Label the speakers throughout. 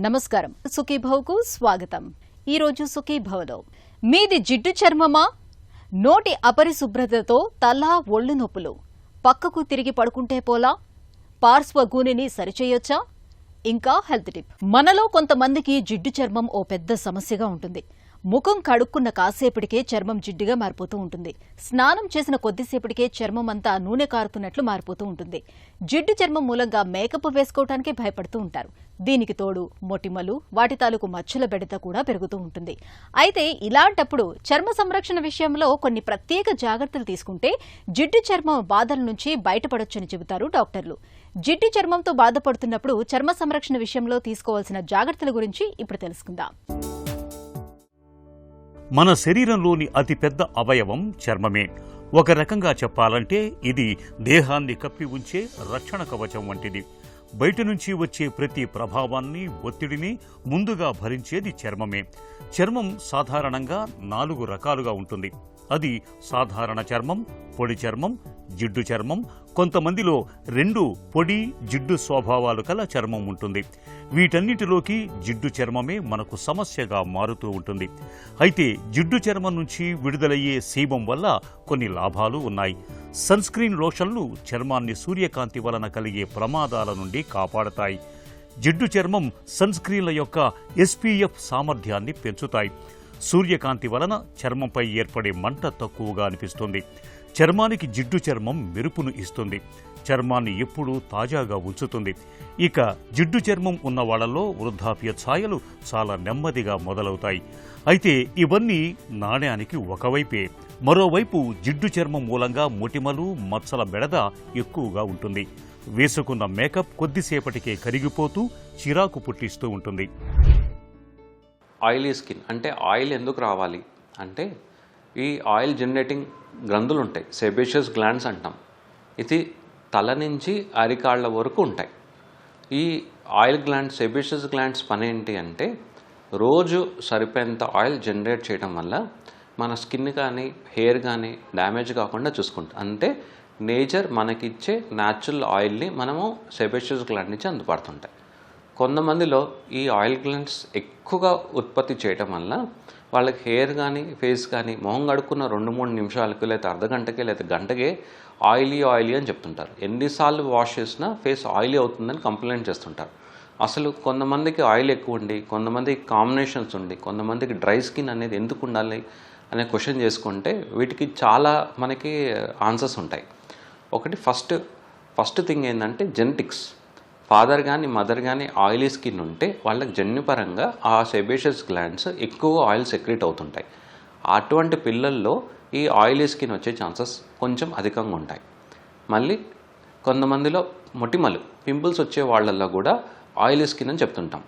Speaker 1: నమస్కారం సుఖీభవకు స్వాగతం. ఈ రోజు సుఖీభవలో మీది జిడ్డు చర్మమా? నోటి అపరిశుభ్రతతో తల ఒళ్ళు నొప్పులు, పక్కకు తిరిగి పడుకుంటే పోలా? పార్శ్వ గూనిని సరిచేయొచ్చా? ఇంకా హెల్త్ టిప్. మనలో కొంతమందికి జిడ్డు చర్మం ఓ పెద్ద సమస్యగా ఉంటుంది. ముఖం కడుక్కున్న కాసేపటికే చర్మం జిడ్డుగా మారిపోతూ ఉంటుంది. స్నానం చేసిన కొద్దిసేపటికే చర్మం అంతా నూనె కారుతున్నట్లు మారిపోతూ ఉంటుంది. జిడ్డు చర్మం మూలంగా మేకప్ వేసుకోవడానికి భయపడుతూ ఉంటారు. దీనికి తోడు మొటిమలు, వాటి తాలూకు మచ్చల బెడత కూడా పెరుగుతూ ఉంటుంది. అయితే ఇలాంటప్పుడు చర్మ సంరక్షణ విషయంలో కొన్ని ప్రత్యేక జాగ్రత్తలు తీసుకుంటే జిడ్డు చర్మం బాధల నుంచి బయటపడొచ్చని చెబుతారు డాక్టర్లు. జిడ్డు చర్మంతో బాధపడుతున్నప్పుడు చర్మ సంరక్షణ విషయంలో తీసుకోవాల్సిన జాగ్రత్తల గురించి ఇప్పుడు తెలుసుకుందాం.
Speaker 2: మన శరీరంలోని అతిపెద్ద అవయవం చర్మమే. ఒక రకంగా చెప్పాలంటే ఇది దేహాన్ని కప్పి ఉంచే రక్షణ కవచం వంటిది. బయట నుంచి వచ్చే ప్రతి ప్రభావాన్ని, ఒత్తిడిని ముందుగా భరించేది చర్మమే. చర్మం సాధారణంగా 4 రకాలుగా ఉంటుంది. అది సాధారణ చర్మం, పొడి చర్మం, జిడ్డు చర్మం. కొంతమందిలో 2 పొడి, జిడ్డు స్వభావాలు కల చర్మం ఉంటుంది. వీటన్నిటిలోకి జిడ్డు చర్మమే మనకు సమస్యగా మారుతూ ఉంటుంది. అయితే జిడ్డు చర్మం నుంచి విడుదలయ్యే సీబం వల్ల కొన్ని లాభాలు ఉన్నాయి. సన్ స్క్రీన్ లోషన్లు చర్మాన్ని సూర్యకాంతి వలన కలిగే ప్రమాదాల నుండి కాపాడతాయి. జిడ్డు చర్మం సన్ స్క్రీన్ల యొక్క SPF సామర్థ్యాన్ని పెంచుతాయి. సూర్యకాంతి వలన చర్మంపై ఏర్పడే మంట తక్కువగా అనిపిస్తుంది. చర్మానికి జిడ్డు చర్మం మెరుపును ఇస్తుంది. చర్మాన్ని ఎప్పుడూ తాజాగా ఉంచుతుంది. ఇక జిడ్డు చర్మం ఉన్న వాళ్లలో వృద్ధాప్య ఛాయలు చాలా నెమ్మదిగా మొదలవుతాయి. అయితే ఇవన్నీ నాణ్యానికి ఒకవైపే. మరోవైపు జిడ్డు చర్మం మూలంగా మొటిమలు, మచ్చల బెడద ఎక్కువగా ఉంటుంది. వేసుకున్న మేకప్ కొద్దిసేపటికే కరిగిపోతూ చిరాకు పుట్టిస్తూ ఉంటుంది.
Speaker 3: ఆయిలీ స్కిన్ అంటే ఆయిల్ ఎందుకు రావాలి అంటే ఈ ఆయిల్ జనరేటింగ్ గ్రంథులు ఉంటాయి, సెబేషియస్ గ్లాండ్స్ అంటాం. ఇది తల నుంచి అరికాళ్ళ వరకు ఉంటాయి. ఈ ఆయిల్ గ్లాండ్స్, సెబేషియస్ గ్లాండ్స్ పని ఏంటి అంటే రోజు సరిపోయేంత ఆయిల్ జనరేట్ చేయడం వల్ల మన స్కిన్ కానీ హెయిర్ కానీ డ్యామేజ్ కాకుండా చూసుకుంటాం. అంటే నేచర్ మనకిచ్చే న్యాచురల్ ఆయిల్ని మనము సెబేషియస్ గ్లాండ్ నుంచి అందుపడుతుంటాయి. కొంతమందిలో ఈ ఆయిల్ గ్లాండ్స్ ఎక్కువగా ఉత్పత్తి చేయడం వల్ల వాళ్ళకి హెయిర్ కానీ ఫేస్ కానీ మొహం కడుక్కున్న 2-3 నిమిషాలకు లేదా అర్ధగంటకే లేదా గంటకే ఆయిలీ అని చెప్తుంటారు. ఎన్నిసార్లు వాష్ చేసినా ఫేస్ ఆయిలీ అవుతుందని కంప్లైంట్ చేస్తుంటారు. అసలు కొంతమందికి ఆయిల్ ఎక్కువ ఉండి, కొంతమందికి కాంబినేషన్స్ ఉండి, కొంతమందికి డ్రై స్కిన్ అనేది ఎందుకు ఉండాలి అనే క్వశ్చన్ చేసుకుంటే వీటికి చాలా మనకి ఆన్సర్స్ ఉంటాయి. ఒకటి ఫస్ట్ థింగ్ ఏంటంటే జెనెటిక్స్. ఫాదర్ కానీ మదర్ కానీ ఆయిలీ స్కిన్ ఉంటే వాళ్ళకి జన్యుపరంగా ఆ సెబేషియస్ గ్లాండ్స్ ఎక్కువ ఆయిల్ సెక్రెట్ అవుతుంటాయి. అటువంటి పిల్లల్లో ఈ ఆయిలీ స్కిన్ వచ్చే ఛాన్సెస్ కొంచెం అధికంగా ఉంటాయి. మళ్ళీ కొంతమందిలో మొటిమలు, పింపుల్స్ వచ్చే వాళ్ళల్లో కూడా ఆయిలీ స్కిన్ అని చెప్తుంటాం.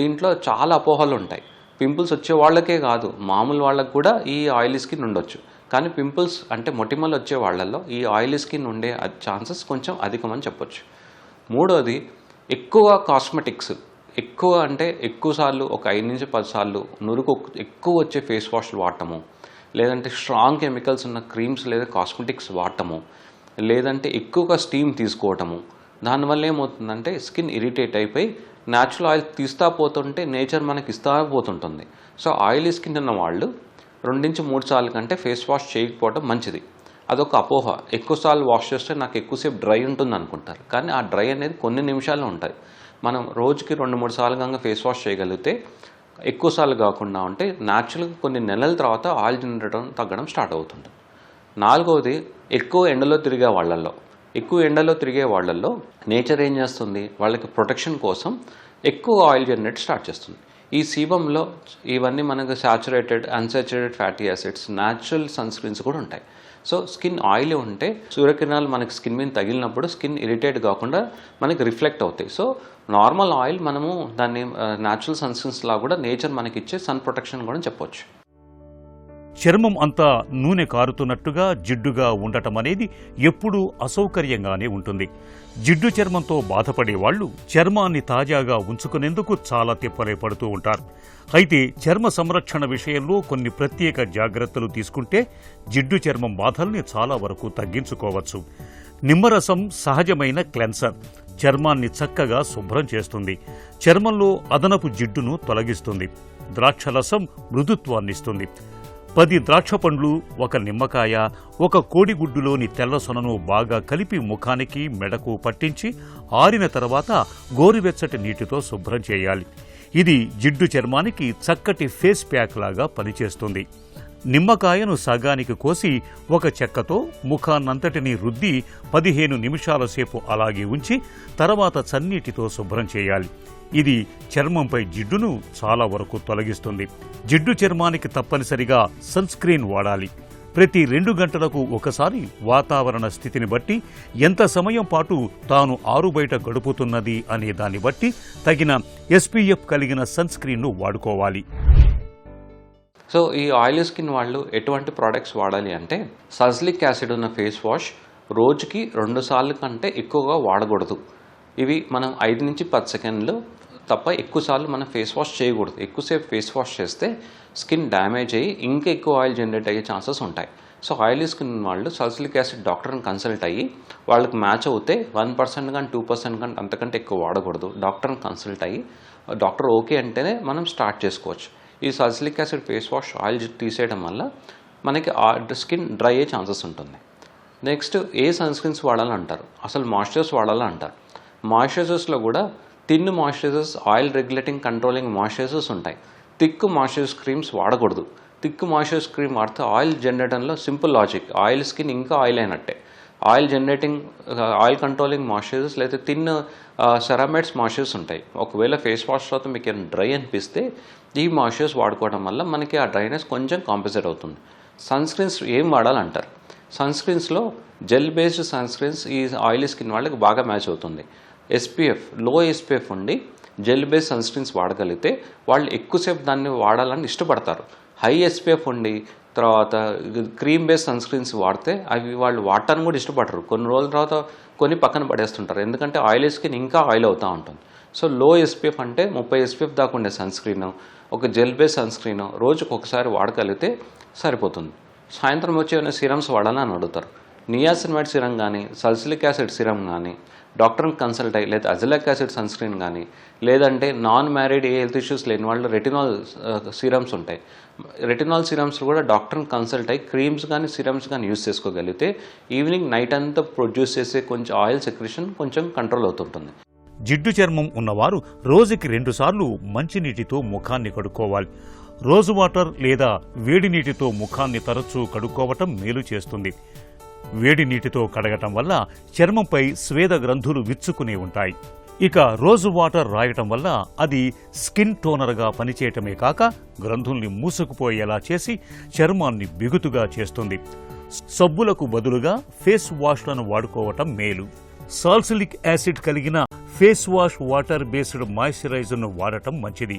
Speaker 3: దీంట్లో చాలా అపోహలు ఉంటాయి. పింపుల్స్ వచ్చే వాళ్ళకే కాదు, మామూలు వాళ్ళకు కూడా ఈ ఆయిలీ స్కిన్ ఉండొచ్చు. కానీ పింపుల్స్ అంటే మొటిమలు వచ్చే వాళ్ళల్లో ఈ ఆయిలీ స్కిన్ ఉండే ఛాన్సెస్ కొంచెం అధికమని చెప్పొచ్చు. మూడోది ఎక్కువ కాస్మెటిక్స్, ఎక్కువ అంటే ఎక్కువ సార్లు ఒక 5 నుంచి 10 సార్లు నురుకు ఎక్కువ వచ్చే ఫేస్ వాష్లు వాడటము, లేదంటే స్ట్రాంగ్ కెమికల్స్ ఉన్న క్రీమ్స్ లేదా కాస్మెటిక్స్ వాడటము, లేదంటే ఎక్కువగా స్టీమ్ తీసుకోవటము. దానివల్ల ఏమవుతుందంటే స్కిన్ ఇరిటేట్ అయిపోయి న్యాచురల్ ఆయిల్ తీస్తా పోతుంటే నేచర్ మనకి ఇస్తా పోతుంటుంది. సో ఆయిలీ స్కిన్ ఉన్న వాళ్ళు 2 నుంచి 3 సార్లు కంటే ఫేస్ వాష్ చేయకపోవడం మంచిది. అదొక అపోహ. ఎక్కువసార్లు వాష్ చేస్తే నాకు ఎక్కువసేపు డ్రై ఉంటుంది అనుకుంటారు. కానీ ఆ డ్రై అనేది కొన్ని నిమిషాలు ఉంటుంది. మనం రోజుకి 2-3 సార్లు కనుక ఫేస్ వాష్ చేయగలిగితే ఎక్కువసార్లు కాకుండా ఉంటే న్యాచురల్గా కొన్ని నెలల తర్వాత ఆయిల్ జనరేట్ తగ్గడం స్టార్ట్ అవుతుంది. 4వది ఎక్కువ ఎండలో తిరిగే వాళ్ళల్లో నేచర్ ఏం చేస్తుంది, వాళ్ళకి ప్రొటెక్షన్ కోసం ఎక్కువ ఆయిల్ జనరేట్ స్టార్ట్ చేస్తుంది. ఈ సీబంలో ఇవన్నీ మనకు saturated, unsaturated fatty acids, natural sunscreens కూడా ఉంటాయి. సో స్కిన్ ఆయిల్ ఉంటే సూర్యకిరణాలు మనకి స్కిన్ మీద తగిలినప్పుడు స్కిన్ ఇరిటేట్ కాకుండా మనకి రిఫ్లెక్ట్ అవుతాయి. సో నార్మల్ ఆయిల్ మనము దాన్ని న్యాచురల్ సన్ స్క్రీన్స్ లా కూడా నేచర్ మనకి ఇచ్చే సన్ ప్రొటెక్షన్ కూడా చెప్పొచ్చు.
Speaker 2: చర్మం అంతా నూనె కారుతున్నట్టుగా జిడ్డుగా ఉండటం అనేది ఎప్పుడూ అసౌకర్యంగానే ఉంటుంది. జిడ్డు చర్మంతో బాధపడే వాళ్ళు చర్మాన్ని తాజాగా ఉంచుకునేందుకు చాలా తిప్పలే పడుతూ ఉంటారు. అయితే చర్మ సంరక్షణ విషయంలో కొన్ని ప్రత్యేక జాగ్రత్తలు తీసుకుంటే జిడ్డు చర్మం బాధల్ని చాలా వరకు తగ్గించుకోవచ్చు. నిమ్మరసం సహజమైన క్లెన్సర్. చర్మాన్ని చక్కగా శుభ్రం చేస్తుంది. చర్మంలో అదనపు జిడ్డును తొలగిస్తుంది. ద్రాక్షరసం మృదుత్వాన్నిస్తుంది. 10 ద్రాక్ష పండ్లు, 1 నిమ్మకాయ, 1 కోడిగుడ్డులోని తెల్ల సొనను బాగా కలిపి ముఖానికి మెడకు పట్టించి ఆరిన తర్వాత గోరువెచ్చటి నీటితో శుభ్రం చేయాలి. ఇది జిడ్డు చర్మానికి చక్కటి ఫేస్ ప్యాక్ లాగా పనిచేస్తుంది. నిమ్మకాయను సగానికి కోసి 1 చెక్కతో ముఖాన్నంతటినీ రుద్ది 15 నిమిషాల సేపు అలాగే ఉంచి తర్వాత చన్నీటితో శుభ్రం చేయాలి. ఇది చర్మంపై జిడ్డును చాలా వరకు తొలగిస్తుంది. జిడ్డు చర్మానికి తప్పనిసరిగా సన్ స్క్రీన్ వాడాలి. ప్రతి 2 గంటలకు ఒకసారి వాతావరణ స్థితిని బట్టి ఎంత సమయం పాటు తాను ఆరుబయట గడుపుతున్నది అనే దాన్ని బట్టి తగిన SPF కలిగిన సన్ స్క్రీన్ను వాడుకోవాలి.
Speaker 3: సో ఈ ఆయిలీ స్కిన్ వాళ్ళు ఎటువంటి ప్రోడక్ట్స్ వాడాలి అంటే, సల్సిలిక్ యాసిడ్ ఉన్న ఫేస్ వాష్ రోజుకి 2 సార్లు కంటే ఎక్కువగా వాడకూడదు. ఇవి మనం 5 నుంచి 10 సెకండ్లు తప్ప ఎక్కువసార్లు మనం ఫేస్ వాష్ చేయకూడదు. ఎక్కువసేపు ఫేస్ వాష్ చేస్తే స్కిన్ డ్యామేజ్ అయ్యి ఇంకా ఎక్కువ ఆయిల్ జనరేట్ అయ్యే ఛాన్సెస్ ఉంటాయి. సో ఆయిలీ స్కిన్ వాళ్ళు సల్సిలిక్ యాసిడ్ డాక్టర్ని కన్సల్ట్ అయ్యి వాళ్ళకి మ్యాచ్ అవుతే 1% కానీ 2% కానీ అంతకంటే ఎక్కువ వాడకూడదు. డాక్టర్ని కన్సల్ట్ అయ్యి డాక్టర్ ఓకే అంటేనే మనం స్టార్ట్ చేసుకోవచ్చు. ఈ salicylic acid face wash oil తీసేయడం వల్ల మనకి స్కిన్ డ్రై అయ్యే ఛాన్సెస్ ఉంటుంది. నెక్స్ట్ ఏ సన్ స్క్రీన్స్ వాడాలంటారు, అసలు మాయిశ్చరైజర్స్ వాడాలంటారు. మాయిశ్చరైజర్స్లో కూడా thin moisturizers, oil regulating controlling moisturizers ఉంటాయి. థిక్ మాయిశ్చరైజర్ క్రీమ్స్ వాడకూడదు. థిక్ మాయిశ్చరైజర్ క్రీమ్ వాడితే ఆయిల్ జనరేటర్లో సింపుల్ లాజిక్, ఆయిల్ స్కిన్ ఇంకా ఆయిల్ అయినట్టే. Oil generating, oil controlling moisturizers లేదా థిన్ సెరామైడ్స్ మాయిశ్చరైజర్స్ ఉంటాయి. ఒకవేళ ఫేస్ వాష్ తర్వాత మీకు ఏమైనా డ్రై అనిపిస్తే ఈ మాయిశ్చరైజర్స్ వాడుకోవడం వల్ల మనకి ఆ డ్రైనెస్ కొంచెం కాంపెన్సేట్ అవుతుంది. సన్ స్క్రీన్స్ ఏం వాడాలంటారు. సన్ స్క్రీన్స్లో జెల్ బేస్డ్ సన్ స్క్రీన్స్ ఈ ఆయిలీ స్కిన్ వాళ్ళకి బాగా మ్యాచ్ అవుతుంది. SPF, లో SPF ఉండి జెల్ బేస్ సన్ స్క్రీన్స్ వాడగలిగితే వాళ్ళు ఎక్కువసేపు దాన్ని వాడాలని ఇష్టపడతారు. హై SPF ఉండి తర్వాత క్రీమ్ బేస్ సన్ స్క్రీన్స్ వాడితే అవి వాళ్ళు వాడటానికి కూడా ఇష్టపడరు. కొన్ని రోజుల తర్వాత కొన్ని పక్కన పడేస్తుంటారు, ఎందుకంటే ఆయిలీ స్కిన్ ఇంకా ఆయిల్ అవుతూ ఉంటుంది. సో లో SPF అంటే 30 SPF దాకా ఉండే సన్ స్క్రీన్, ఒక జెల్ బేస్ సన్ స్క్రీన్ రోజుకు ఒకసారి వాడగలిగితే సరిపోతుంది. సాయంత్రం వచ్చి ఏమైనా సిరమ్స్ వాడాలని అడుగుతారు. నియాసినమైడ్ సిరం కానీ, సల్సిలిక్ యాసిడ్ సిరం కానీ డాక్టర్ని కన్సల్ట్ అయ్యి, లేదా అజిలిక్ యాసిడ్ సన్ స్క్రీన్ కానీ, లేదంటే నాన్ మ్యారీడ్ ఏ హెల్త్ ఇష్యూస్ లేని వాళ్ళు రెటినాల్ సిరమ్స్ ఉంటాయి. రెటినాల్ సిరమ్స్ కూడా డాక్టర్ని కన్సల్ట్ అయ్యి క్రీమ్స్ కానీ సిరమ్స్ కానీ యూస్ చేసుకోగలిగితే ఈవినింగ్ నైట్ అంతా ప్రొడ్యూస్ చేసే కొంచెం ఆయిల్ సెక్రెషన్ కొంచెం కంట్రోల్ అవుతుంటుంది.
Speaker 2: జిడ్డు చర్మం ఉన్నవారు రోజుకి 2 సార్లు మంచినీటితో ముఖాన్ని కడుక్కోవాలి. రోజు వాటర్ లేదా వేడి నీటితో ముఖాన్ని తరచూ కడుక్కోవటం మేలు చేస్తుంది. వేడి నీటితో కడగటం వల్ల చర్మంపై స్వేద గ్రంథులు విచ్చుకునే ఉంటాయి. ఇక రోజు వాటర్ రాయటం వల్ల అది స్కిన్ టోనర్గా పనిచేయటమే కాక గ్రంథుల్ని మూసుకుపోయేలా చేసి చర్మాన్ని బిగుతుగా చేస్తుంది. సబ్బులకు బదులుగా ఫేస్ వాష్లను వాడుకోవటం మేలు. సాల్సిలిక్ యాసిడ్ కలిగిన ఫేస్ వాష్ వాటర్ బేస్డ్ మాయిశ్చరైజర్ను వాడటం మంచిది.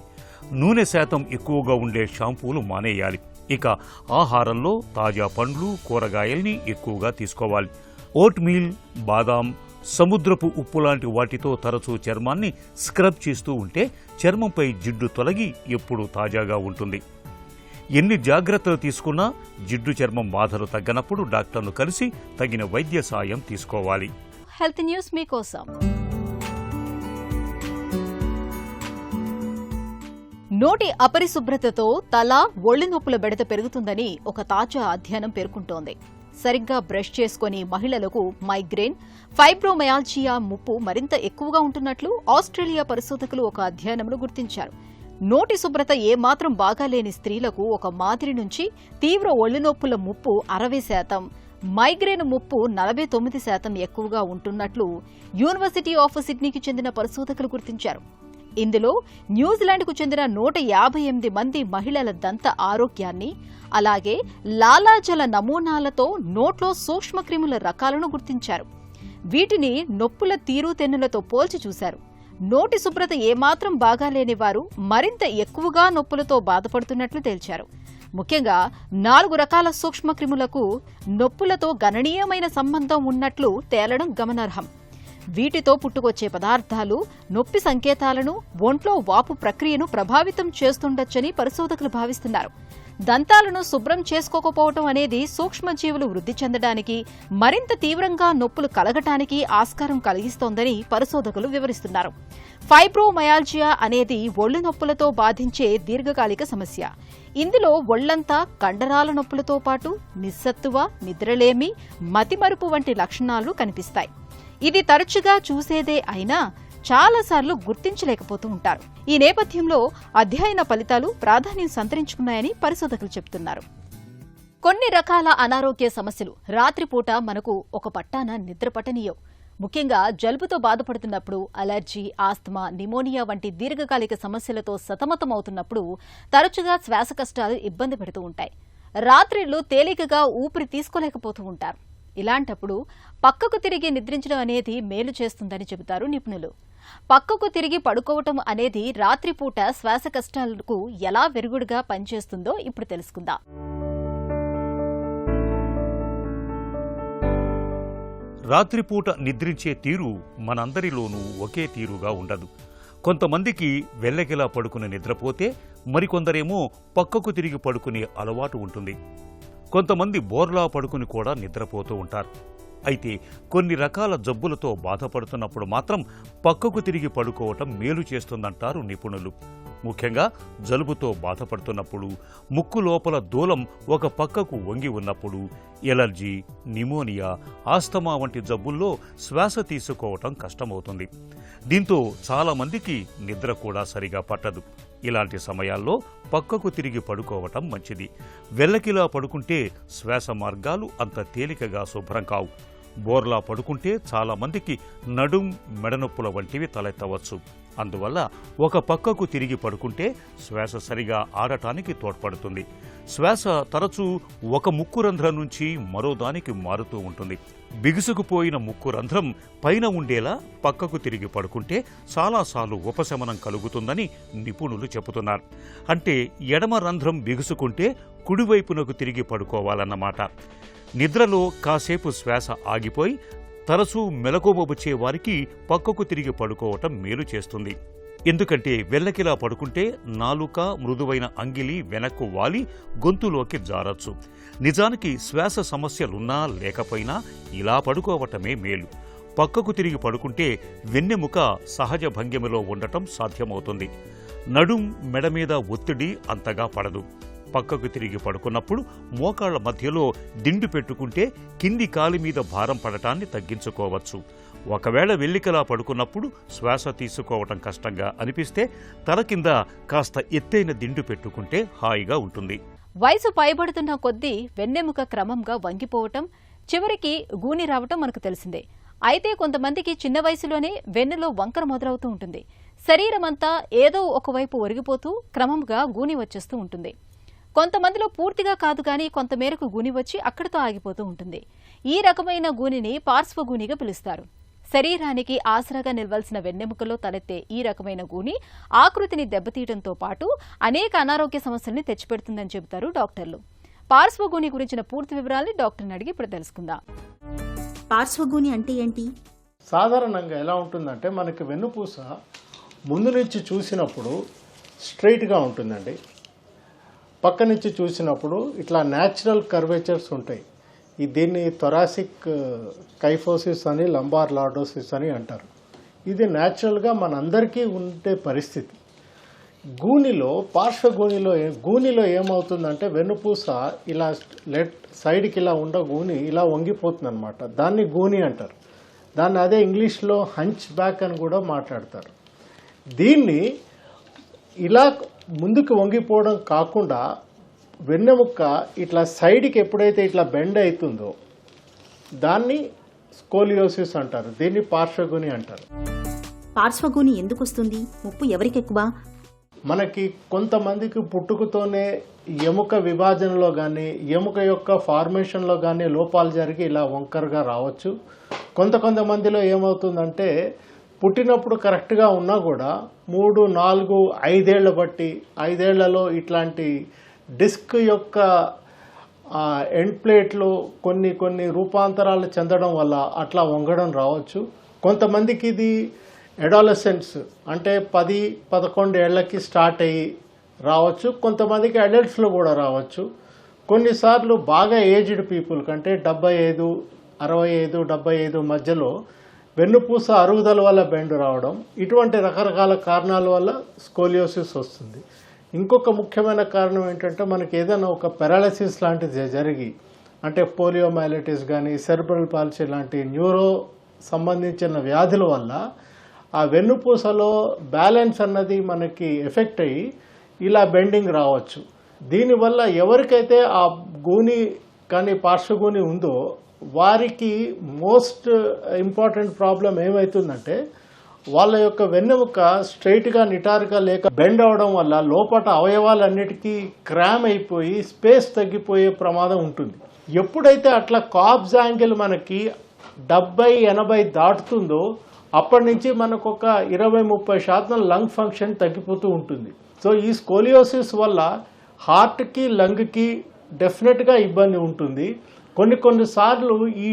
Speaker 2: నూనె శాతం ఎక్కువగా ఉండే షాంపూలు మానేయాలి. ఇక ఆహారంలో తాజా పండ్లు, కూరగాయల్ని ఎక్కువగా తీసుకోవాలి. ఓట్ మీల్, బాదాం, సముద్రపు ఉప్పు లాంటి వాటితో తరచూ చర్మాన్ని స్క్రబ్ చేస్తూ ఉంటే చర్మంపై జిడ్డు తొలగి ఎప్పుడూ తాజాగా ఉంటుంది. ఎన్ని జాగ్రత్తలు తీసుకున్నా జిడ్డు చర్మం బాధలు తగ్గనప్పుడు డాక్టర్ను కలిసి తగిన వైద్య సాయం తీసుకోవాలి.
Speaker 1: హెల్త్ న్యూస్ మీకోసం. నోటి అపరిశుభ్రతతో తల, ఒళ్ళు నొప్పుల బెడద పెరుగుతుందని ఒక తాజా అధ్యయనం పేర్కొంటోంది. సరిగ్గా బ్రష్ చేసుకుని మహిళలకు మైగ్రేన్, ఫైబ్రోమయాల్జియా ముప్పు మరింత ఎక్కువగా ఉంటున్నట్లు ఆస్ట్రేలియా పరిశోధకులు ఒక అధ్యయనంలో గుర్తించారు. నోటి శుభ్రత ఏమాత్రం బాగాలేని స్త్రీలకు ఒక మాదిరి నుంచి తీవ్ర ఒళ్ళు నొప్పుల ముప్పు 60%, మైగ్రేన్ ముప్పు 49% ఎక్కువగా ఉంటున్నట్లు యూనివర్సిటీ ఆఫ్ సిడ్నీకి చెందిన పరిశోధకులు గుర్తించారు. ఇందులో న్యూజిలాండ్కు చెందిన 158 మంది మహిళల దంత ఆరోగ్యాన్ని, అలాగే లాలాజల నమూనాలతో నోట్లో సూక్ష్మక్రిముల రకాలను గుర్తించారు. వీటిని నొప్పుల తీరుతెన్నులతో పోల్చి చూశారు. నోటి శుభ్రత ఏమాత్రం బాగాలేని వారు మరింత ఎక్కువగా నొప్పులతో బాధపడుతున్నట్లు తేల్చారు. ముఖ్యంగా 4 రకాల సూక్ష్మక్రిములకు నొప్పులతో గణనీయమైన సంబంధం ఉన్నట్లు తేలడం గమనార్హం. వీటితో పుట్టుకొచ్చే పదార్థాలు నొప్పి సంకేతాలను, ఒంట్లో వాపు ప్రక్రియను ప్రభావితం చేస్తుండొచ్చని పరిశోధకులు భావిస్తున్నారు. దంతాలను శుభ్రం చేసుకోకపోవటం అనేది సూక్ష్మజీవులు వృద్ధి చెందడానికి, మరింత తీవ్రంగా నొప్పులు కలగటానికి ఆస్కారం కలిగిస్తోందని పరిశోధకులు వివరిస్తున్నారు. ఫైబ్రోమయాల్జియా అనేది ఒళ్ళు నొప్పులతో బాధించే దీర్ఘకాలిక సమస్య. ఇందులో ఒళ్లంతా కండరాల నొప్పులతో పాటు నిస్సత్తువ, నిద్రలేమి, మతిమరుపు వంటి లక్షణాలు కనిపిస్తాయి. ఇది తరచుగా చూసేదే అయినా చాలాసార్లు గుర్తించలేకపోతూ ఉంటారు. ఈ నేపథ్యంలో అధ్యయన ఫలితాలు ప్రాధాన్యం సంతరించుకున్నాయని పరిశోధకులు చెబుతున్నారు. కొన్ని రకాల అనారోగ్య సమస్యలు రాత్రిపూట మనకు ఒక పట్టాన నిద్ర పట్టనీయవు. ముఖ్యంగా జలుబుతో బాధపడుతున్నప్పుడు, అలర్జీ, ఆస్తమా, నిమోనియా వంటి దీర్ఘకాలిక సమస్యలతో సతమతమవుతున్నప్పుడు తరచుగా శ్వాస కష్టాలు ఇబ్బంది పెడుతూ ఉంటాయి. రాత్రిళ్లు తేలికగా ఊపిరి తీసుకోలేకపోతూ ఉంటారు. ఇలాంటప్పుడు పక్కకు తిరిగి నిద్రించడం అనేది మేలు చేస్తుందని చెబుతారు నిపుణులు. పక్కకు తిరిగి పడుకోవటం అనేది రాత్రిపూట శ్వాస కష్టాలకు ఎలా వెరుగుడుగా పనిచేస్తుందో ఇప్పుడు తెలుసుకుందాం.
Speaker 2: రాత్రిపూట నిద్రించే తీరు మనందరిలోనూ ఒకే తీరుగా ఉండదు. కొంతమందికి వెల్లకిలా పడుకుని నిద్రపోతే, మరికొందరేమో పక్కకు తిరిగి పడుకునే అలవాటు ఉంటుంది. కొంతమంది బోర్లా పడుకుని కూడా నిద్రపోతూ ఉంటారు. అయితే కొన్ని రకాల జబ్బులతో బాధపడుతున్నప్పుడు మాత్రం పక్కకు తిరిగి పడుకోవటం మేలు చేస్తుందంటారు నిపుణులు. ముఖ్యంగా జలుబుతో బాధపడుతున్నప్పుడు, ముక్కు లోపల దూలం ఒక పక్కకు వంగి ఉన్నప్పుడు, ఎలర్జీ, నిమోనియా, ఆస్తమా వంటి జబ్బుల్లో శ్వాస తీసుకోవటం కష్టమవుతుంది. దీంతో చాలామందికి నిద్ర కూడా సరిగా పట్టదు. ఇలాంటి సమయాల్లో పక్కకు తిరిగి పడుకోవటం మంచిది. వెల్లకిలా పడుకుంటే శ్వాస మార్గాలు అంత తేలికగా శుభ్రం కావు. బోర్లా పడుకుంటే చాలామందికి నడుం, మెడనొప్పుల వంటివి తలెత్తవచ్చు. అందువల్ల ఒక పక్కకు తిరిగి పడుకుంటే శ్వాస సరిగా ఆడటానికి తోడ్పడుతుంది. శ్వాస తరచూ ఒక ముక్కు రంధ్రం నుంచి మరో దానికి మారుతూ ఉంటుంది. బిగుసుకుపోయిన ముక్కు రంధ్రం పైన ఉండేలా పక్కకు తిరిగి పడుకుంటే చాలాసార్లు ఉపశమనం కలుగుతుందని నిపుణులు చెబుతున్నారు. అంటే ఎడమ రంధ్రం బిగుసుకుంటే కుడివైపునకు తిరిగి పడుకోవాలన్నమాట. నిద్రలో కాసేపు శ్వాస ఆగిపోయి తరచూ మెలకువ వచ్చే వారికి పక్కకు తిరిగి పడుకోవటం మేలు చేస్తుంది. ఎందుకంటే వెల్లకిలా పడుకుంటే నాలుక, మృదువైన అంగిలి వెనక్కు వాలి గొంతులోకి జారచ్చు. నిజానికి శ్వాస సమస్యలున్నా లేకపోయినా ఇలా పడుకోవటమే మేలు. పక్కకు తిరిగి పడుకుంటే వెన్నెముక సహజ భంగిమలో ఉండటం సాధ్యమవుతుంది. నడుం, మెడ మీద ఒత్తిడి అంతగా పడదు. పక్కకు తిరిగి పడుకున్నప్పుడు మోకాళ్ల మధ్యలో దిండు పెట్టుకుంటే కింది కాలి మీద భారం పడటాన్ని తగ్గించుకోవచ్చు. ఒకవేళ వెల్లికలా పడుకున్నప్పుడు శ్వాస తీసుకోవటం కష్టంగా అనిపిస్తే తల కింద కాస్త ఎత్తైన దిండు పెట్టుకుంటే హాయిగా ఉంటుంది.
Speaker 1: వయసు పైబడుతున్న కొద్దీ వెన్నెముక క్రమంగా వంగిపోవటం, చివరికి గూని రావటం మనకు తెలిసిందే. అయితే కొంతమందికి చిన్న వయసులోనే వెన్నులో వంకర మొదలవుతూ ఉంటుంది. శరీరమంతా ఏదో ఒకవైపు ఒరిగిపోతూ క్రమంగా గూని వచ్చేస్తూ ఉంటుంది. కొంతమందిలో పూర్తిగా కాదు కానీ కొంతమేరకు గూని వచ్చి అక్కడితో ఆగిపోతూ ఉంటుంది. ఈ రకమైన గూనిని పార్శ్వగూనిగా పిలుస్తారు. శరీరానికి ఆసరాగా నిలవాల్సిన వెన్నెముకలో తలెత్తే ఈ రకమైన గూని ఆకృతిని దెబ్బతీయడంతో పాటు అనేక అనారోగ్య సమస్యల్ని తెచ్చిపెడుతుందని చెబుతారు డాక్టర్లు. పార్శ్వగూని గురించిన పూర్తి వివరాల్ని డాక్టర్ని అడిగి ఇప్పుడు తెలుసుకుందాం.
Speaker 4: పార్శ్వగూని అంటే ఏంటి?
Speaker 5: సాధారణంగా ఎలా ఉంటుందంటే మనకి వెన్నుపూస ముందు నుంచి చూసినప్పుడు స్ట్రైట్గా ఉంటుందండి. పక్క నుంచి చూసినప్పుడు ఇట్లా న్యాచురల్ కర్వేచర్స్ ఉంటాయి. దీన్ని థొరాసిక్ కైఫోసిస్ అని, లంబార్ లార్డోసిస్ అని అంటారు. ఇది న్యాచురల్గా మనందరికీ ఉండే పరిస్థితి. గూనిలో ఏమవుతుందంటే వెన్నుపూస ఇలా లెఫ్ట్ సైడ్కి ఇలా గూని ఇలా వంగిపోతుంది అనమాట. దాన్ని గూని అంటారు. దాన్ని అదే ఇంగ్లీష్లో హంచ్ బ్యాక్ అని కూడా మాట్లాడతారు. దీన్ని ఇలా ముందుకు వంగిపోవడం కాకుండా వెన్నెముక ఇట్లా సైడ్కి ఎప్పుడైతే ఇట్లా బెండ్ అవుతుందో దాన్ని స్కోలియోసిస్ అంటారు. దీన్ని పార్శ్వగూని అంటారు.
Speaker 4: పార్శ్వగూని ఎందుకు వస్తుంది? ముప్పు ఎవరికి ఎక్కువ?
Speaker 5: మనకి కొంతమందికి పుట్టుకతోనే ఎముక విభాజనలో కానీ ఎముక యొక్క ఫార్మేషన్లో కానీ లోపాలు జరిగి ఇలా వంకరగా రావచ్చు. కొంతమందిలో ఏమవుతుందంటే పుట్టినప్పుడు కరెక్ట్గా ఉన్నా కూడా 3, 4, 5 ఏళ్ల బట్టి 5 ఏళ్లలో ఇట్లాంటి డిస్క్ యొక్క ఎండ్ ప్లేట్లు కొన్ని రూపాంతరాలు చెందడం వల్ల అట్లా వంగడం రావచ్చు. కొంతమందికి ఇది అడాలసెంట్స్ అంటే 10-11 ఏళ్లకి స్టార్ట్ అయ్యి రావచ్చు, కొంతమందికి అడల్ట్స్లో కూడా రావచ్చు. కొన్నిసార్లు బాగా ఏజ్డ్ పీపుల్ కంటే 75, 65, 75 మధ్యలో వెన్నుపూస అరుగుదల వల్ల బెండ్ రావడం, ఇటువంటి రకరకాల కారణాల వల్ల స్కోలియోసిస్ వస్తుంది. ఇంకొక ముఖ్యమైన కారణం ఏంటంటే మనకి ఏదైనా ఒక పారాలసిస్ లాంటిది జరిగి అంటే పోలియోమైలైటిస్ కానీ సెరెబ్రల్ పాల్సీ లాంటి న్యూరో సంబంధించిన వ్యాధుల వల్ల ఆ వెన్నుపూసలో బ్యాలెన్స్ అన్నది మనకి ఎఫెక్ట్ అయ్యి ఇలా బెండింగ్ రావచ్చు. దీనివల్ల ఎవరికైతే ఆ గూని కానీ పార్శ్వగూని ఉందో వారికి మోస్ట్ ఇంపార్టెంట్ ప్రాబ్లం ఏమవుతుందంటే వాళ్ళ యొక్క వెన్నెముక స్ట్రైట్గా నిటారుగా లేక బెండ్ అవడం వల్ల లోపల అవయవాలన్నిటికీ క్రామ్ అయిపోయి స్పేస్ తగ్గిపోయే ప్రమాదం ఉంటుంది. ఎప్పుడైతే అట్లా కార్బ్స్ యాంగిల్ మనకి 70-80 దాటుతుందో అప్పటి నుంచి మనకు ఒక 20-30% లంగ్ ఫంక్షన్ తగ్గిపోతూ ఉంటుంది. సో ఈ స్కోలియోసిస్ వల్ల హార్ట్కి లంగ్కి డెఫినెట్గా ఇబ్బంది ఉంటుంది. కొన్నిసార్లు ఈ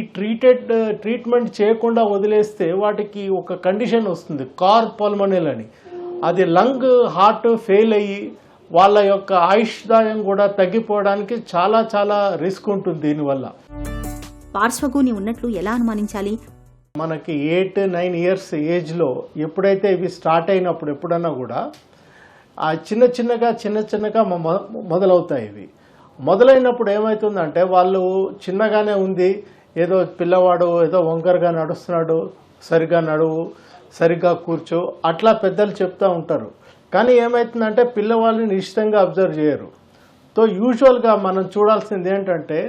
Speaker 5: ట్రీట్మెంట్ చేయకుండా వదిలేస్తే వాటికి ఒక కండిషన్ వస్తుంది కార్ పల్మనల్ అని. అది లంగ్ హార్ట్ ఫెయిల్ అయ్యి వాళ్ళ యొక్క ఆయుష్దాయం కూడా తగ్గిపోవడానికి చాలా చాలా రిస్క్ ఉంటుంది దీనివల్ల.
Speaker 4: పార్శ్వగూని ఉన్నట్లు ఎలా అనుమానించాలి?
Speaker 5: మనకి 8-9 ఇయర్స్ ఏజ్లో ఎప్పుడైతే ఇవి స్టార్ట్ అయినప్పుడు ఎప్పుడన్నా కూడా ఆ చిన్న చిన్నగా మొదలవుతాయి. ఇవి మొదలైనప్పుడు ఏమవుతుందంటే వాళ్ళు చిన్నగానే ఉంది, ఏదో పిల్లవాడు ఏదో వంకరగా నడుస్తున్నాడు, సరిగ్గా నడువు, సరిగ్గా కూర్చో, అట్లా పెద్దలు చెప్తూ ఉంటారు. కానీ ఏమవుతుందంటే పిల్లవాళ్ళని ఇష్టంగా అబ్జర్వ్ చేయరు. సో యూజువల్గా మనం చూడాల్సింది ఏంటంటే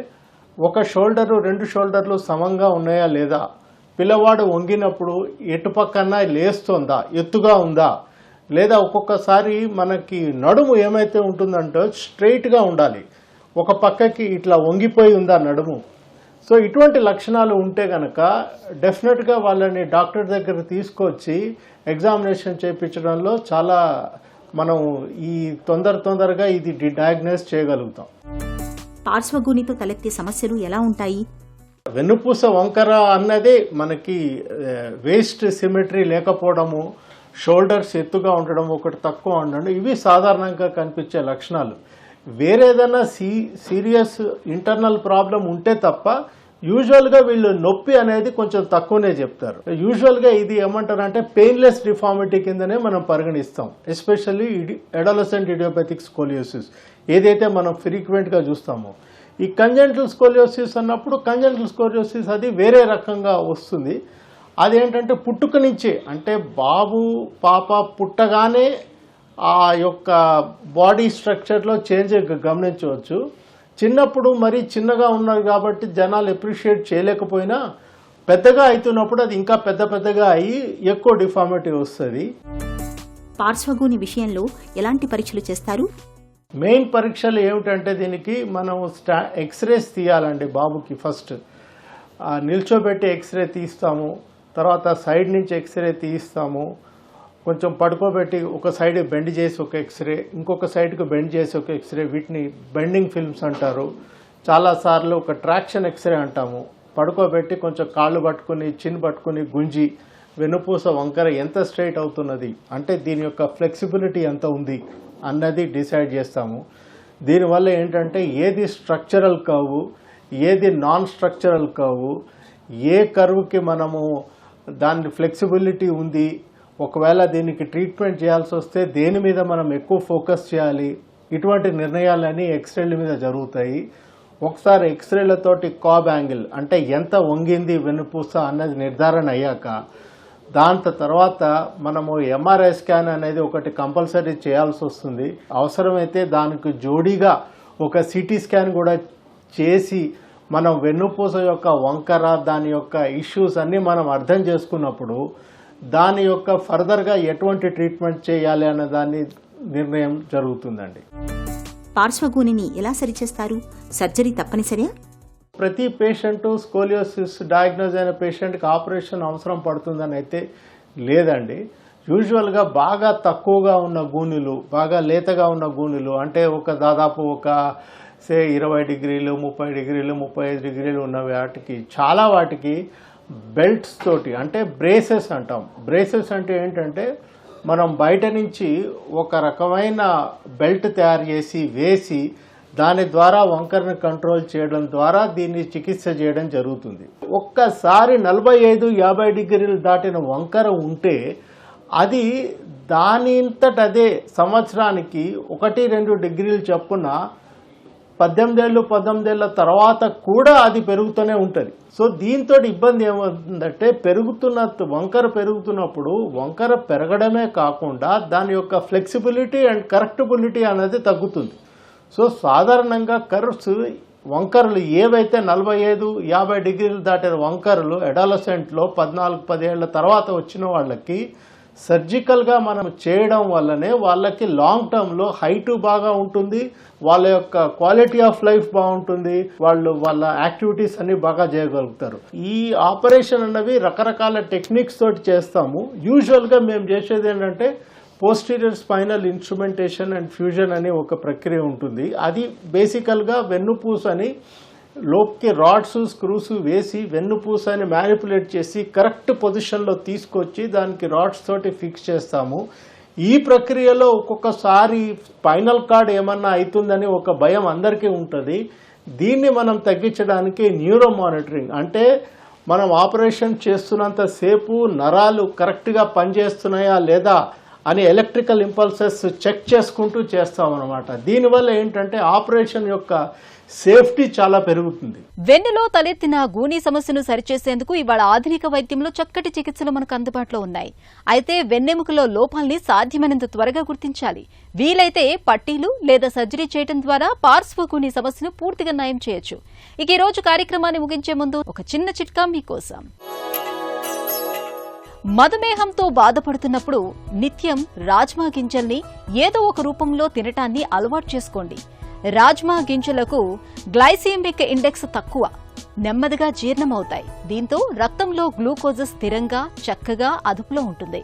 Speaker 5: ఒక షోల్డరు 2 షోల్డర్లు సమంగా ఉన్నాయా లేదా, పిల్లవాడు వంగినప్పుడు ఎటుపక్కన లేస్తుందా, ఎత్తుగా ఉందా, లేదా ఒక్కొక్కసారి మనకి నడుము ఏమైతే ఉంటుందంటే స్ట్రైట్గా ఉండాలి, ఒక పక్కకి ఇట్లా వంగిపోయి ఉందా నడుము. సో ఇటువంటి లక్షణాలు ఉంటే కనుక డెఫినెట్గా వాళ్ళని డాక్టర్ దగ్గర తీసుకొచ్చి ఎగ్జామినేషన్ చేయించడంలో చాలా మనం ఈ తొందరగా ఇది డయాగ్నోస్ చేయగలుగుతాం.
Speaker 4: పార్శ్వగూనితో తలెత్తే సమస్యలు ఎలా ఉంటాయి?
Speaker 5: వెన్నుపూస వంకర అన్నదే మనకి వేస్ట్ సిమెట్రీ లేకపోవడము, షోల్డర్స్ ఎత్తుగా ఉండడం, ఒకటి తక్కువ ఉండడం, ఇవి సాధారణంగా కనిపించే లక్షణాలు. వేరేదైనా సీరియస్ ఇంటర్నల్ ప్రాబ్లం ఉంటే తప్ప యూజువల్గా వీళ్ళు నొప్పి అనేది కొంచెం తక్కువనే చెప్తారు. యూజువల్గా ఇది ఏమంటారంటే పెయిన్లెస్ డిఫార్మిటీ కిందనే మనం పరిగణిస్తాం. ఎస్పెషల్లీ అడాలసెంట్ ఇడియోపతిక్ స్కోలియోసిస్ ఏదైతే మనం ఫ్రీక్వెంట్గా చూస్తామో. ఈ కంజెంటల్ స్కోలియోసిస్ అన్నప్పుడు కంజెంటల్ స్కోలియోసిస్ అది వేరే రకంగా వస్తుంది. అదేంటంటే పుట్టుక నుంచే, అంటే బాబు పాప పుట్టగానే ఆ యొక్క బాడీ స్ట్రక్చర్లో చేంజ్ గమనించవచ్చు. చిన్నప్పుడు మరీ చిన్నగా ఉన్నారు కాబట్టి జనాలు అప్రిషియేట్ చేయలేకపోయినా పెద్దగా అవుతున్నప్పుడు అది ఇంకా పెద్దగా అయ్యి ఎక్కువ డిఫార్మిటీ వస్తుంది.
Speaker 4: పార్శ్వగూని విషయంలో ఎలాంటి పరీక్షలు చేస్తారు?
Speaker 5: మెయిన్ పరీక్షలు ఏమిటంటే దీనికి మనం ఎక్స్రేస్ తీయాలండి. బాబుకి ఫస్ట్ నిల్చోబెట్టి ఎక్స్రే తీస్తాము, తర్వాత సైడ్ నుంచి ఎక్స్రే తీస్తాము, కొంచెం పడుకోబెట్టి ఒక సైడ్ బెండ్ చేసి ఒక ఎక్స్రే, ఇంకొక సైడ్కి బెండ్ చేసి ఒక ఎక్స్రే, వీటిని బెండింగ్ ఫిల్మ్స్ అంటారు. చాలాసార్లు ఒక ట్రాక్షన్ ఎక్స్రే అంటాము. పడుకోబెట్టి కొంచెం కాళ్ళు పట్టుకుని చిన్ పట్టుకుని గుంజి వెన్నుపూస వంకర ఎంత స్ట్రైట్ అవుతున్నది, అంటే దీని యొక్క ఫ్లెక్సిబిలిటీ ఎంత ఉంది అన్నది డిసైడ్ చేస్తాము. దీనివల్ల ఏంటంటే ఏది స్ట్రక్చరల్ కర్వ్, ఏది నాన్ స్ట్రక్చరల్ కర్వ్, ఏ కర్వ్కి మనము దాని ఫ్లెక్సిబిలిటీ ఉంది, ఒకవేళ దీనికి ట్రీట్మెంట్ చేయాల్సి వస్తే దేని మీద మనం ఎక్కువ ఫోకస్ చేయాలి, ఇటువంటి నిర్ణయాలన్నీ ఎక్స్రేల మీద జరుగుతాయి. ఒకసారి ఎక్స్రేలతోటి కాబ్ యాంగిల్ అంటే ఎంత వంగింది వెన్నుపూస అన్నది నిర్ధారణ అయ్యాక దాంతో తర్వాత మనము ఎంఆర్ఐ స్కాన్ అనేది ఒకటి కంపల్సరీ చేయాల్సి వస్తుంది. అవసరమైతే దానికి జోడీగా ఒక సిటీ స్కాన్ కూడా చేసి మనం వెన్నుపూస యొక్క వంకర దాని యొక్క ఇష్యూస్ అన్నీ మనం అర్థం చేసుకున్నప్పుడు దాని యొక్క ఫర్దర్గా ఎటువంటి ట్రీట్మెంట్ చేయాలి అన్న దాన్ని నిర్ణయం జరుగుతుందండి.
Speaker 4: పార్శ్వగూనిని ఎలా సరిచేస్తారు? సర్జరీ తప్పనిసరియా?
Speaker 5: ప్రతి పేషెంటు స్కోలియోసిస్ డయాగ్నోజ్ అయిన పేషెంట్కి ఆపరేషన్ అవసరం పడుతుందని అయితే లేదండి. యూజువల్గా బాగా తక్కువగా ఉన్న గూనెలు, బాగా లేతగా ఉన్న గూనెలు, అంటే దాదాపు 20 డిగ్రీలు 30 డిగ్రీలు 35 డిగ్రీలు ఉన్న వాటికి చాలా వాటికి బెల్ట్స్ తోటి, అంటే బ్రేసెస్ అంటాం. బ్రేసెస్ అంటే ఏంటంటే మనం బయట నుంచి ఒక రకమైన బెల్ట్ తయారు చేసి వేసి దాని ద్వారా వంకరను కంట్రోల్ చేయడం ద్వారా దీన్ని చికిత్స చేయడం జరుగుతుంది. ఒక్కసారి 45-50 డిగ్రీలు దాటిన వంకర ఉంటే అది దానింతటదే సంవత్సరానికి 1-2 డిగ్రీలు చొప్పున 18 ఏళ్ళ తర్వాత కూడా అది పెరుగుతూనే ఉంటుంది. సో దీంతో ఇబ్బంది ఏమవుతుందంటే వంకర పెరుగుతున్నప్పుడు వంకర పెరగడమే కాకుండా దాని యొక్క ఫ్లెక్సిబిలిటీ అండ్ కరెక్టబిలిటీ అనేది తగ్గుతుంది. సో సాధారణంగా వంకరలు ఏవైతే 45-50 డిగ్రీలు దాటిన వంకరలు అడాలసెంట్లో 14-10 ఏళ్ల తర్వాత వచ్చిన వాళ్ళకి సర్జికల్గా మనం చేయడం వల్లనే వాళ్ళకి లాంగ్ టర్మ్లో హైటు బాగా ఉంటుంది, వాళ్ళ యొక్క క్వాలిటీ ఆఫ్ లైఫ్ బాగుంటుంది, వాళ్ళ యాక్టివిటీస్ అన్ని బాగా చేయగలుగుతారు. ఈ ఆపరేషన్ అన్నవి రకరకాల టెక్నిక్స్ తోటి చేస్తాము. యూజువల్గా మేము చేసేది ఏంటంటే posterior spinal instrumentation and fusion అనే ఒక ప్రక్రియ ఉంటుంది. అది బేసికల్గా వెన్నుపూసని లోపలికి రాడ్స్ స్క్రూస్ వేసి వెన్నుపూసని మ్యానిపులేట్ చేసి కరెక్ట్ పొజిషన్లో తీసుకొచ్చి దానికి రాడ్స్ తోటి ఫిక్స్ చేస్తాము. ఈ ప్రక్రియలో ఒక్కొక్కసారి స్పైనల్ కార్డ్ ఏమన్నా అవుతుందని ఒక భయం అందరికీ ఉంటుంది. దీన్ని మనం తగ్గించడానికి న్యూరో మానిటరింగ్, అంటే మనం ఆపరేషన్ చేస్తున్నంతసేపు నరాలు కరెక్ట్గా పనిచేస్తున్నాయా లేదా అని ఎలక్ట్రికల్ ఇంపల్సెస్ చెక్ చేసుకుంటూ చేస్తామన్నమాట. దీనివల్ల ఏంటంటే ఆపరేషన్ యొక్క సేఫ్టీ చాలా పెరుగుతుంది.
Speaker 1: వెన్నులో తలెత్తిన గూనీ సమస్యను సరిచేసేందుకు ఇవాళ ఆధునిక వైద్యంలో చక్కటి చికిత్సలు మనకు అందుబాటులో ఉన్నాయి. అయితే వెన్నెముకలో లోపాల్ని సాధ్యమైనంత త్వరగా గుర్తించాలి. వీలైతే పట్టీలు లేదా సర్జరీ చేయడం ద్వారా పార్శ్వ గూనీ సమస్యను పూర్తిగా నయం చేయొచ్చు. ఇక ఈ రోజు కార్యక్రమాన్ని ముగించే ముందు ఒక చిన్న చిట్కా మీకోసం. మధుమేహంతో బాధపడుతున్నప్పుడు నిత్యం రాజ్మా గింజల్ని ఏదో ఒక రూపంలో తినటాన్ని అలవాటు చేసుకోండి. రాజ్మా గింజలకు గ్లైసెమిక్ ఇండెక్స్ తక్కువ, నెమ్మదిగా జీర్ణమవుతాయి. దీంతో రక్తంలో గ్లూకోజ్ స్థిరంగా చక్కగా అదుపులో ఉంటుంది.